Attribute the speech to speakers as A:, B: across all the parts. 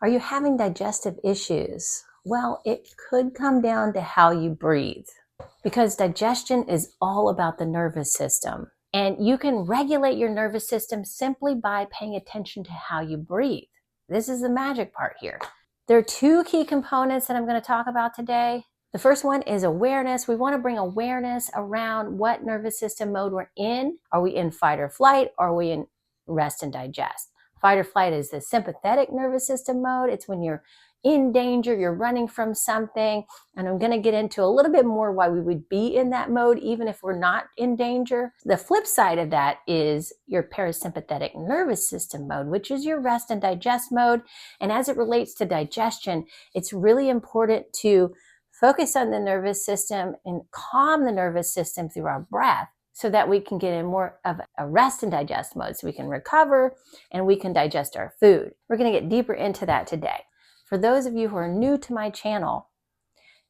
A: Are you having digestive issues? Well, it could come down to how you breathe because digestion is all about the nervous system. And you can regulate your nervous system simply by paying attention to how you breathe. This is the magic part here. There are two key components that I'm going to talk about today. The first one is awareness. We want to bring awareness around what nervous system mode we're in. Are we in fight or flight? Or are we in rest and digest? Fight or flight is the sympathetic nervous system mode. It's when you're in danger, you're running from something. And I'm going to get into a little bit more why we would be in that mode, even if we're not in danger. The flip side of that is your parasympathetic nervous system mode, which is your rest and digest mode. And as it relates to digestion, it's really important to focus on the nervous system and calm the nervous system through our breath so that we can get in more of a rest and digest mode so we can recover and we can digest our food. We're going to get deeper into that today. For those of you who are new to my channel,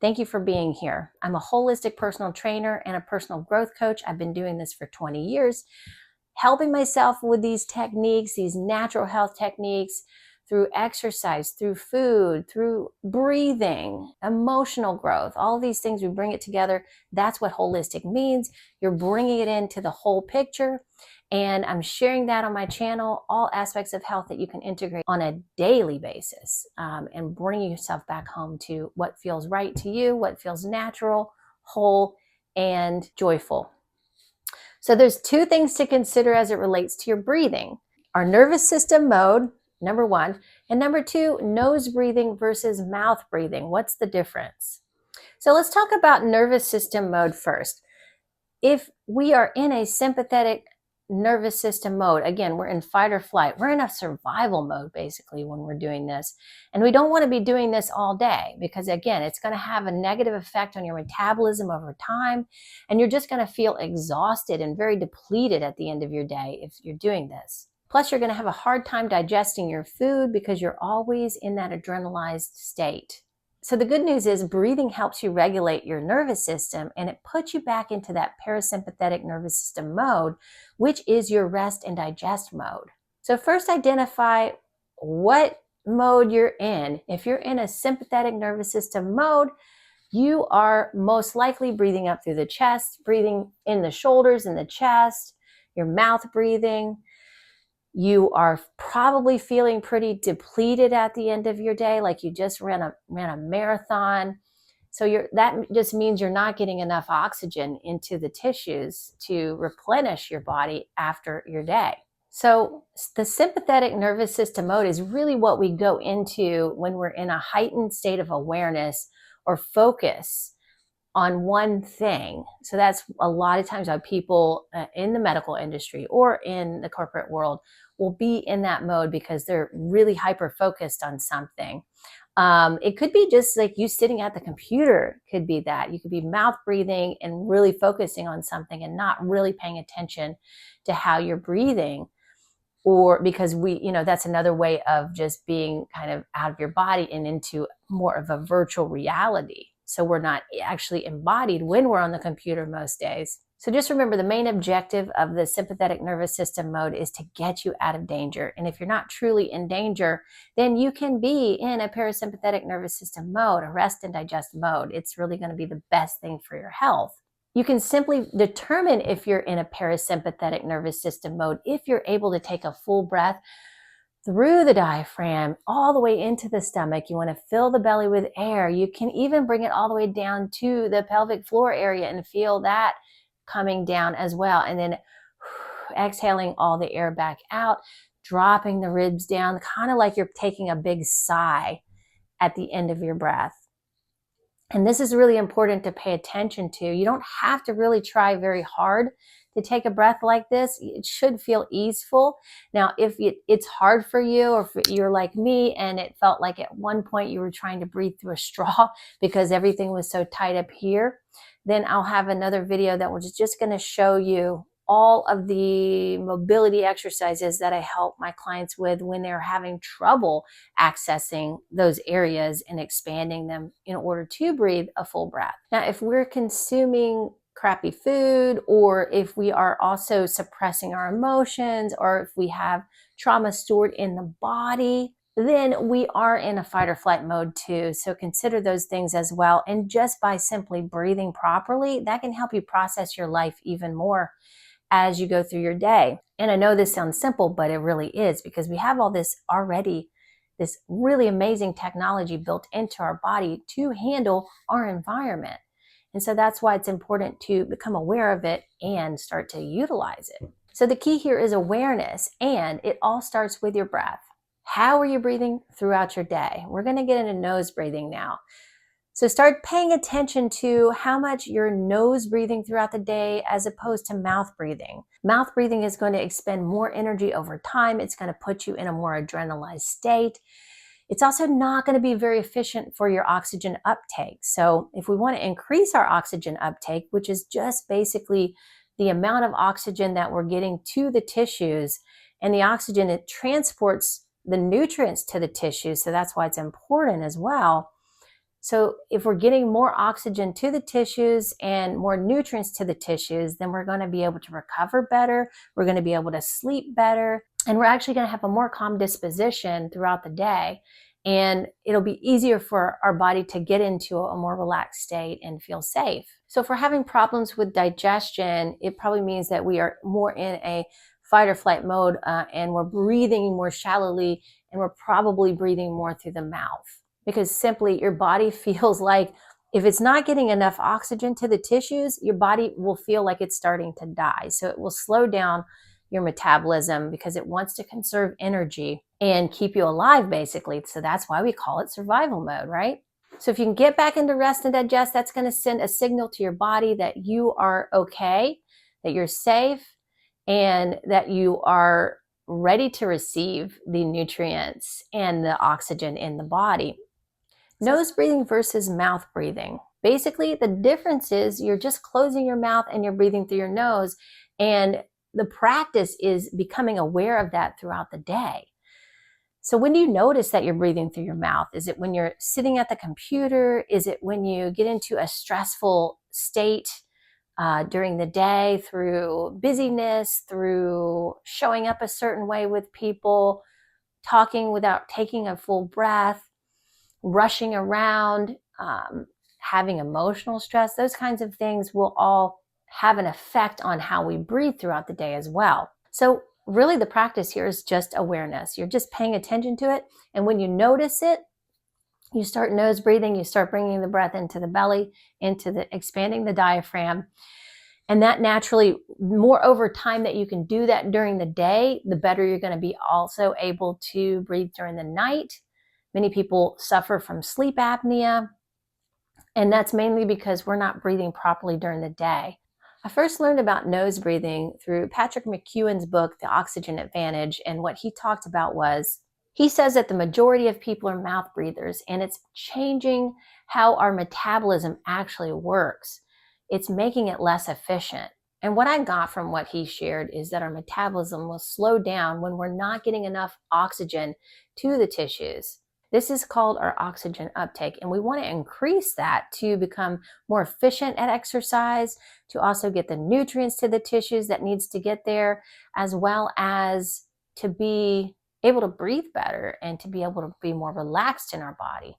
A: thank you for being here. I'm a holistic personal trainer and a personal growth coach. I've been doing this for 20 years, helping myself with these techniques, these natural health techniques, through exercise, through food, through breathing, emotional growth, all these things, we bring it together. That's what holistic means. You're bringing it into the whole picture. And I'm sharing that on my channel, all aspects of health that you can integrate on a daily basis, and bringing yourself back home to what feels right to you, what feels natural, whole, and joyful. So there's two things to consider as it relates to your breathing. Our nervous system mode, number one, and number two, nose breathing versus mouth breathing. What's the difference? So let's talk about nervous system mode first. If we are in a sympathetic nervous system mode, again, we're in fight or flight. We're in a survival mode, basically, when we're doing this. And we don't want to be doing this all day because, again, it's going to have a negative effect on your metabolism over time. And you're just going to feel exhausted and very depleted at the end of your day if you're doing this. Plus, you're going to have a hard time digesting your food because you're always in that adrenalized state. So the good news is breathing helps you regulate your nervous system and it puts you back into that parasympathetic nervous system mode, which is your rest and digest mode. So first identify what mode you're in. If you're in a sympathetic nervous system mode, you are most likely breathing up through the chest, breathing in the shoulders and the chest, your mouth breathing. You are probably feeling pretty depleted at the end of your day, like you just ran a marathon. So that just means you're not getting enough oxygen into the tissues to replenish your body after your day. So the sympathetic nervous system mode is really what we go into when we're in a heightened state of awareness or focus on one thing. So that's a lot of times how people in the medical industry or in the corporate world will be in that mode because they're really hyper focused on something. It could be just like you sitting at the computer could be that. You could be mouth breathing and really focusing on something and not really paying attention to how you're breathing. Or because that's another way of just being kind of out of your body and into more of a virtual reality. So we're not actually embodied when we're on the computer most days. So just remember, the main objective of the sympathetic nervous system mode is to get you out of danger. And if you're not truly in danger, then you can be in a parasympathetic nervous system mode, a rest and digest mode. It's really going to be the best thing for your health. You can simply determine if you're in a parasympathetic nervous system mode if you're able to take a full breath through the diaphragm all the way into the stomach. You want to fill the belly with air. You can even bring it all the way down to the pelvic floor area and feel that coming down as well. And then exhaling all the air back out, dropping the ribs down, kind of like you're taking a big sigh at the end of your breath. And this is really important to pay attention to. You don't have to really try very hard to take a breath like this. It should feel easeful. Now, if it's hard for you, or if you're like me and it felt like at one point you were trying to breathe through a straw because everything was so tight up here, then I'll have another video that was just going to show you all of the mobility exercises that I help my clients with when they're having trouble accessing those areas and expanding them in order to breathe a full breath. Now, if we're consuming crappy food, or if we are also suppressing our emotions, or if we have trauma stored in the body, then we are in a fight or flight mode too. So consider those things as well. And just by simply breathing properly, that can help you process your life even more as you go through your day. And I know this sounds simple, but it really is, because we have all this already, this really amazing technology built into our body to handle our environment. And so that's why it's important to become aware of it and start to utilize it. So the key here is awareness, and it all starts with your breath. How are you breathing throughout your day? We're going to get into nose breathing now. So start paying attention to how much you're nose breathing throughout the day as opposed to mouth breathing. Mouth breathing is going to expend more energy over time. It's going to put you in a more adrenalized state. It's also not going to be very efficient for your oxygen uptake. So if we want to increase our oxygen uptake, which is just basically the amount of oxygen that we're getting to the tissues, and the oxygen, it transports the nutrients to the tissues. So that's why it's important as well. So if we're getting more oxygen to the tissues and more nutrients to the tissues, then we're going to be able to recover better. We're going to be able to sleep better. And we're actually going to have a more calm disposition throughout the day. And it'll be easier for our body to get into a more relaxed state and feel safe. So if we're having problems with digestion, it probably means that we are more in a fight or flight mode, and we're breathing more shallowly, and we're probably breathing more through the mouth. Because simply your body feels like if it's not getting enough oxygen to the tissues, your body will feel like it's starting to die. So it will slow down your metabolism because it wants to conserve energy and keep you alive, basically. So that's why we call it survival mode, right? So if you can get back into rest and digest, that's going to send a signal to your body that you are okay, that you're safe, and that you are ready to receive the nutrients and the oxygen in the body. Nose breathing versus mouth breathing. Basically, the difference is you're just closing your mouth and you're breathing through your nose. And the practice is becoming aware of that throughout the day. So when do you notice that you're breathing through your mouth? Is it when you're sitting at the computer? Is it when you get into a stressful state during the day, through busyness, through showing up a certain way with people, talking without taking a full breath, rushing around, having emotional stress? Those kinds of things will all have an effect on how we breathe throughout the day as well. So really the practice here is just awareness. You're just paying attention to it. And when you notice it, you start nose breathing, you start bringing the breath into the belly, expanding the diaphragm. And that naturally, more over time that you can do that during the day, the better you're going to be also able to breathe during the night. Many people suffer from sleep apnea, and that's mainly because we're not breathing properly during the day. I first learned about nose breathing through Patrick McEwen's book, The Oxygen Advantage, and what he talked about was, he says that the majority of people are mouth breathers, and it's changing how our metabolism actually works. It's making it less efficient. And what I got from what he shared is that our metabolism will slow down when we're not getting enough oxygen to the tissues. This is called our oxygen uptake, and we want to increase that to become more efficient at exercise, to also get the nutrients to the tissues that needs to get there, as well as to be able to breathe better and to be able to be more relaxed in our body.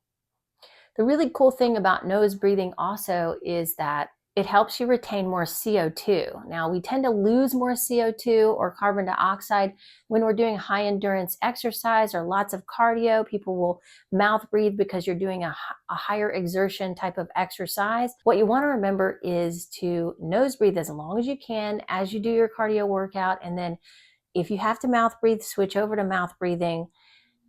A: The really cool thing about nose breathing also is that it helps you retain more CO2. Now, we tend to lose more CO2 or carbon dioxide when we're doing high endurance exercise or lots of cardio. People will mouth breathe because you're doing a higher exertion type of exercise. What you want to remember is to nose breathe as long as you can as you do your cardio workout. And then if you have to mouth breathe, switch over to mouth breathing.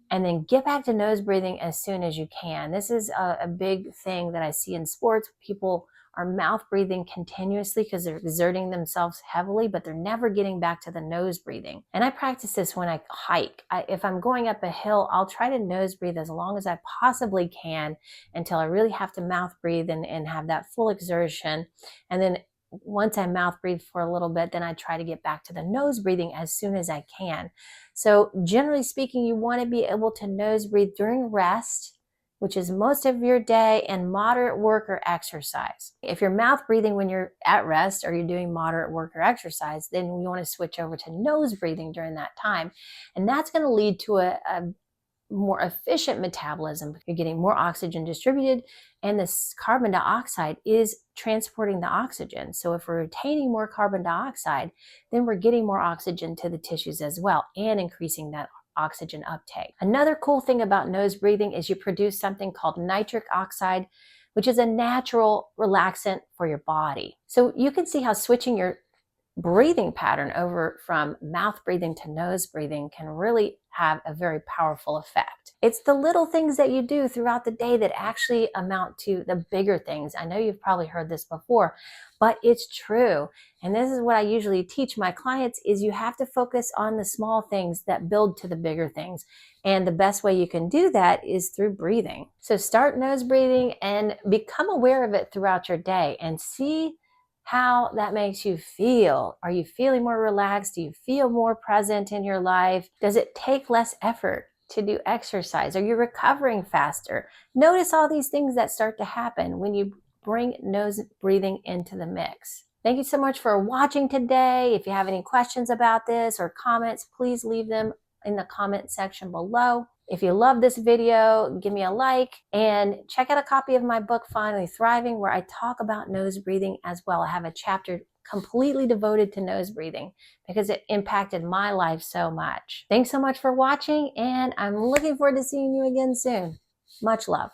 A: And then get back to nose breathing as soon as you can. This is a big thing that I see in sports. People are mouth breathing continuously because they're exerting themselves heavily, but they're never getting back to the nose breathing. And I practice this when I hike. If I'm going up a hill, I'll try to nose breathe as long as I possibly can until I really have to mouth breathe and have that full exertion. And then once I mouth breathe for a little bit, then I try to get back to the nose breathing as soon as I can. So generally speaking, you want to be able to nose breathe during rest, which is most of your day, and moderate work or exercise. If you're mouth breathing when you're at rest or you're doing moderate work or exercise, then you want to switch over to nose breathing during that time. And that's going to lead to a more efficient metabolism. You're getting more oxygen distributed, and this carbon dioxide is transporting the oxygen. So if we're retaining more carbon dioxide, then we're getting more oxygen to the tissues as well and increasing that oxygen uptake. Another cool thing about nose breathing is you produce something called nitric oxide, which is a natural relaxant for your body. So you can see how switching your breathing pattern over from mouth breathing to nose breathing can really have a very powerful effect. It's the little things that you do throughout the day that actually amount to the bigger things. I know you've probably heard this before, but it's true. And this is what I usually teach my clients is you have to focus on the small things that build to the bigger things. And the best way you can do that is through breathing. So start nose breathing and become aware of it throughout your day and see how that makes you feel. Are you feeling more relaxed? Do you feel more present in your life? Does it take less effort to do exercise? Are you recovering faster? Notice all these things that start to happen when you bring nose breathing into the mix. Thank you so much for watching today. If you have any questions about this or comments, please leave them in the comment section below. If you love this video, give me a like and check out a copy of my book, Finally Thriving, where I talk about nose breathing as well. I have a chapter completely devoted to nose breathing because it impacted my life so much. Thanks so much for watching, and I'm looking forward to seeing you again soon. Much love.